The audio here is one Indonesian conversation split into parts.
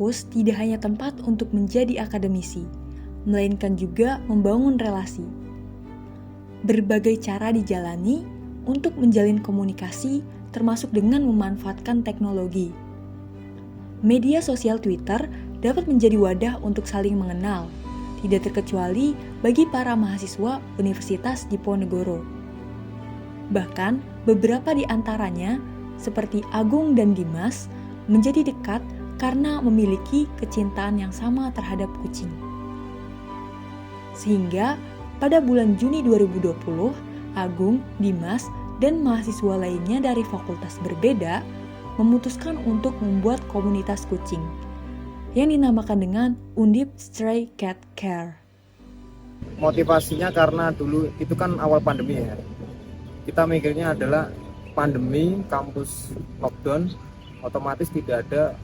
Kampus tidak hanya tempat untuk menjadi akademisi, melainkan juga membangun relasi. Berbagai cara dijalani untuk menjalin komunikasi, termasuk dengan memanfaatkan teknologi. Media sosial Twitter dapat menjadi wadah untuk saling mengenal, tidak terkecuali bagi para mahasiswa Universitas Diponegoro. Bahkan, beberapa di antaranya, seperti Agung dan Dimas, menjadi dekat karena memiliki kecintaan yang sama terhadap kucing. Sehingga, pada bulan Juni 2020, Agung, Dimas, dan mahasiswa lainnya dari fakultas berbeda memutuskan untuk membuat komunitas kucing yang dinamakan dengan Undip Stray Cat Care. Motivasinya karena dulu itu kan awal pandemi ya. Kita mikirnya adalah pandemi, kampus lockdown, otomatis tidak ada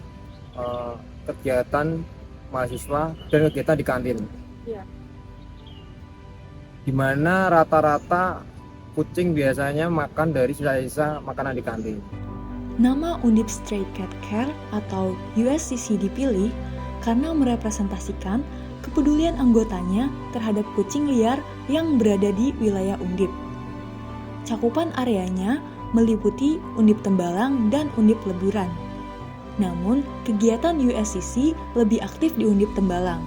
kegiatan mahasiswa dan kegiatan di kantin. Ya. Di mana rata-rata kucing biasanya makan dari sisa-sisa makanan di kantin. Nama Undip Stray Cat Care atau USCC dipilih karena merepresentasikan kepedulian anggotanya terhadap kucing liar yang berada di wilayah Undip. Cakupan areanya meliputi Undip Tembalang dan Undip Leburan. Namun, kegiatan USCC lebih aktif di Undip Tembalang,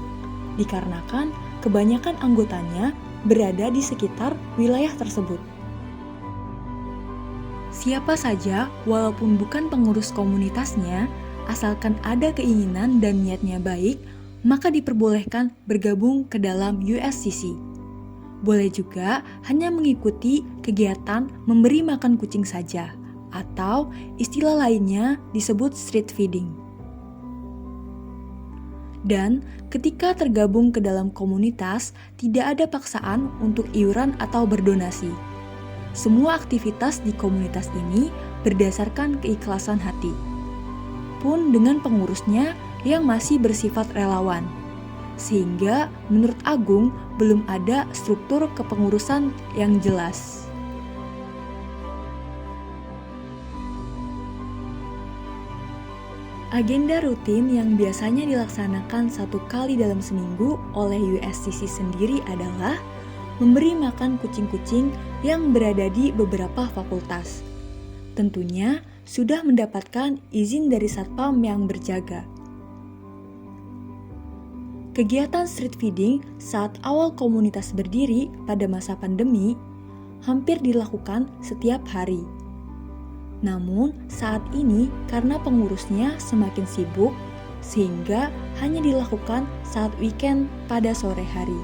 dikarenakan kebanyakan anggotanya berada di sekitar wilayah tersebut. Siapa saja, walaupun bukan pengurus komunitasnya, asalkan ada keinginan dan niatnya baik, maka diperbolehkan bergabung ke dalam USCC. Boleh juga hanya mengikuti kegiatan memberi makan kucing saja, atau istilah lainnya disebut street feeding. Dan ketika tergabung ke dalam komunitas, tidak ada paksaan untuk iuran atau berdonasi. Semua aktivitas di komunitas ini berdasarkan keikhlasan hati, pun dengan pengurusnya yang masih bersifat relawan. Sehingga menurut Agung belum ada struktur kepengurusan yang jelas. Agenda rutin yang biasanya dilaksanakan 1 kali dalam seminggu oleh USCC sendiri adalah memberi makan kucing-kucing yang berada di beberapa fakultas. Tentunya sudah mendapatkan izin dari satpam yang berjaga. Kegiatan street feeding saat awal komunitas berdiri pada masa pandemi hampir dilakukan setiap hari. Namun saat ini karena pengurusnya semakin sibuk, sehingga hanya dilakukan saat weekend pada sore hari.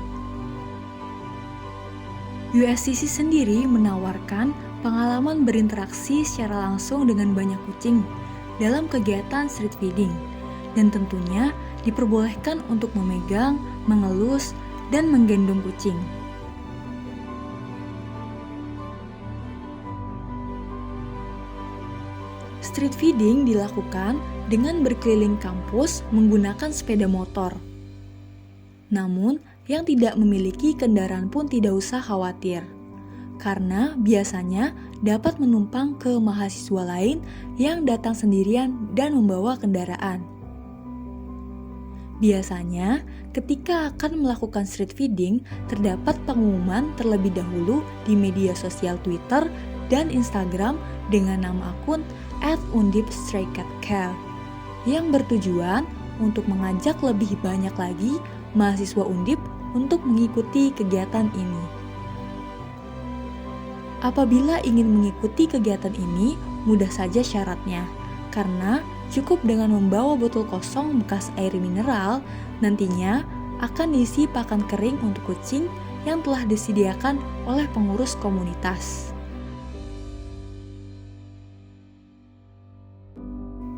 USCC sendiri menawarkan pengalaman berinteraksi secara langsung dengan banyak kucing dalam kegiatan street feeding, dan tentunya diperbolehkan untuk memegang, mengelus, dan menggendong kucing. Street feeding dilakukan dengan berkeliling kampus menggunakan sepeda motor. Namun, yang tidak memiliki kendaraan pun tidak usah khawatir, karena biasanya dapat menumpang ke mahasiswa lain yang datang sendirian dan membawa kendaraan. Biasanya, ketika akan melakukan street feeding, terdapat pengumuman terlebih dahulu di media sosial Twitter dan Instagram dengan nama akun @undipstraycatcare yang bertujuan untuk mengajak lebih banyak lagi mahasiswa Undip untuk mengikuti kegiatan ini. Apabila ingin mengikuti kegiatan ini, mudah saja syaratnya, karena cukup dengan membawa botol kosong bekas air mineral, nantinya akan diisi pakan kering untuk kucing yang telah disediakan oleh pengurus komunitas.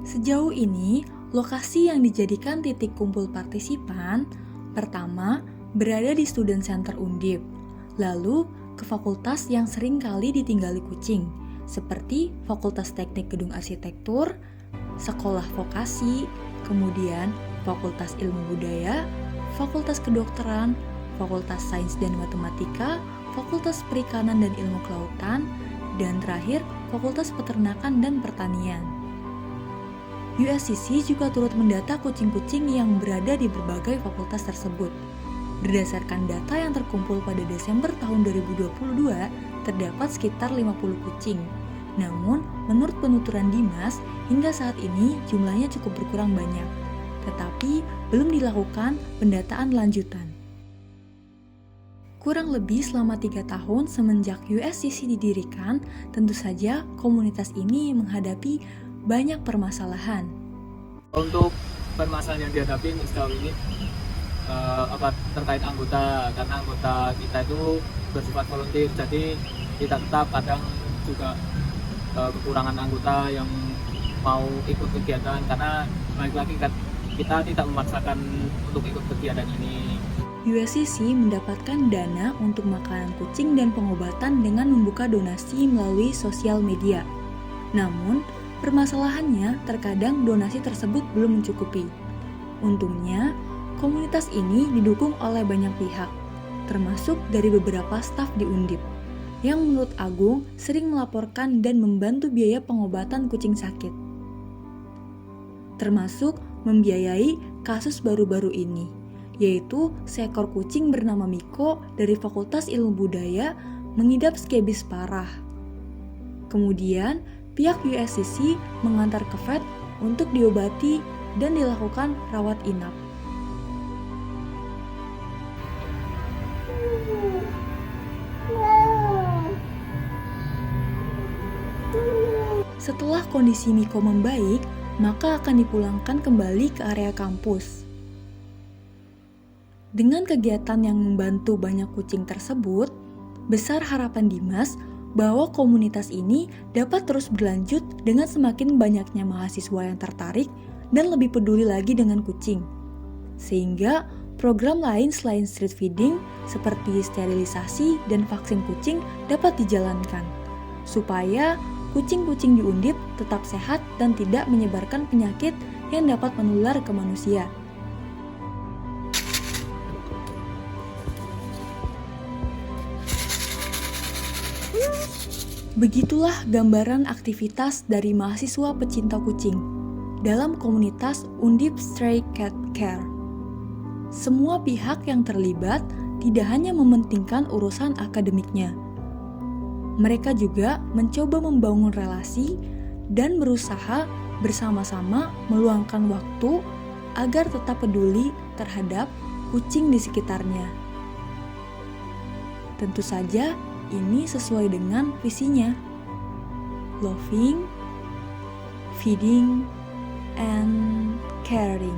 Sejauh ini, lokasi yang dijadikan titik kumpul partisipan, pertama, berada di Student Center Undip, lalu ke fakultas yang sering kali ditinggali kucing, seperti Fakultas Teknik Gedung Arsitektur, Sekolah Vokasi, kemudian Fakultas Ilmu Budaya, Fakultas Kedokteran, Fakultas Sains dan Matematika, Fakultas Perikanan dan Ilmu Kelautan, dan terakhir Fakultas Peternakan dan Pertanian. USCC juga turut mendata kucing-kucing yang berada di berbagai fakultas tersebut. Berdasarkan data yang terkumpul pada Desember tahun 2022, terdapat sekitar 50 kucing. Namun, menurut penuturan Dimas, hingga saat ini jumlahnya cukup berkurang banyak, tetapi belum dilakukan pendataan lanjutan. Kurang lebih selama 3 tahun semenjak USCC didirikan, tentu saja komunitas ini menghadapi banyak permasalahan. Untuk permasalahan yang dihadapi sejauh ini terkait anggota, karena anggota kita itu bersifat volunteer, jadi kita tetap kadang juga kekurangan anggota yang mau ikut kegiatan, karena balik lagi kita tidak memaksakan untuk ikut kegiatan ini. USCC mendapatkan dana untuk makanan kucing dan pengobatan dengan membuka donasi melalui sosial media. Namun, permasalahannya terkadang donasi tersebut belum mencukupi. Untungnya, komunitas ini didukung oleh banyak pihak, termasuk dari beberapa staf di Undip, yang menurut Agung sering melaporkan dan membantu biaya pengobatan kucing sakit. Termasuk membiayai kasus baru-baru ini, yaitu seekor kucing bernama Miko dari Fakultas Ilmu Budaya mengidap skebis parah. Kemudian, pihak USCC mengantar ke vet untuk diobati dan dilakukan rawat inap. Setelah kondisi Miko membaik, maka akan dipulangkan kembali ke area kampus. Dengan kegiatan yang membantu banyak kucing tersebut, besar harapan Dimas bahwa komunitas ini dapat terus berlanjut dengan semakin banyaknya mahasiswa yang tertarik dan lebih peduli lagi dengan kucing. Sehingga program lain selain street feeding seperti sterilisasi dan vaksin kucing dapat dijalankan, supaya kucing-kucing di Undip tetap sehat dan tidak menyebarkan penyakit yang dapat menular ke manusia. Begitulah gambaran aktivitas dari mahasiswa pecinta kucing dalam komunitas Undip Stray Cat Care. Semua pihak yang terlibat tidak hanya mementingkan urusan akademiknya. Mereka juga mencoba membangun relasi dan berusaha bersama-sama meluangkan waktu agar tetap peduli terhadap kucing di sekitarnya. Tentu saja ini sesuai dengan visinya, loving, feeding, and caring.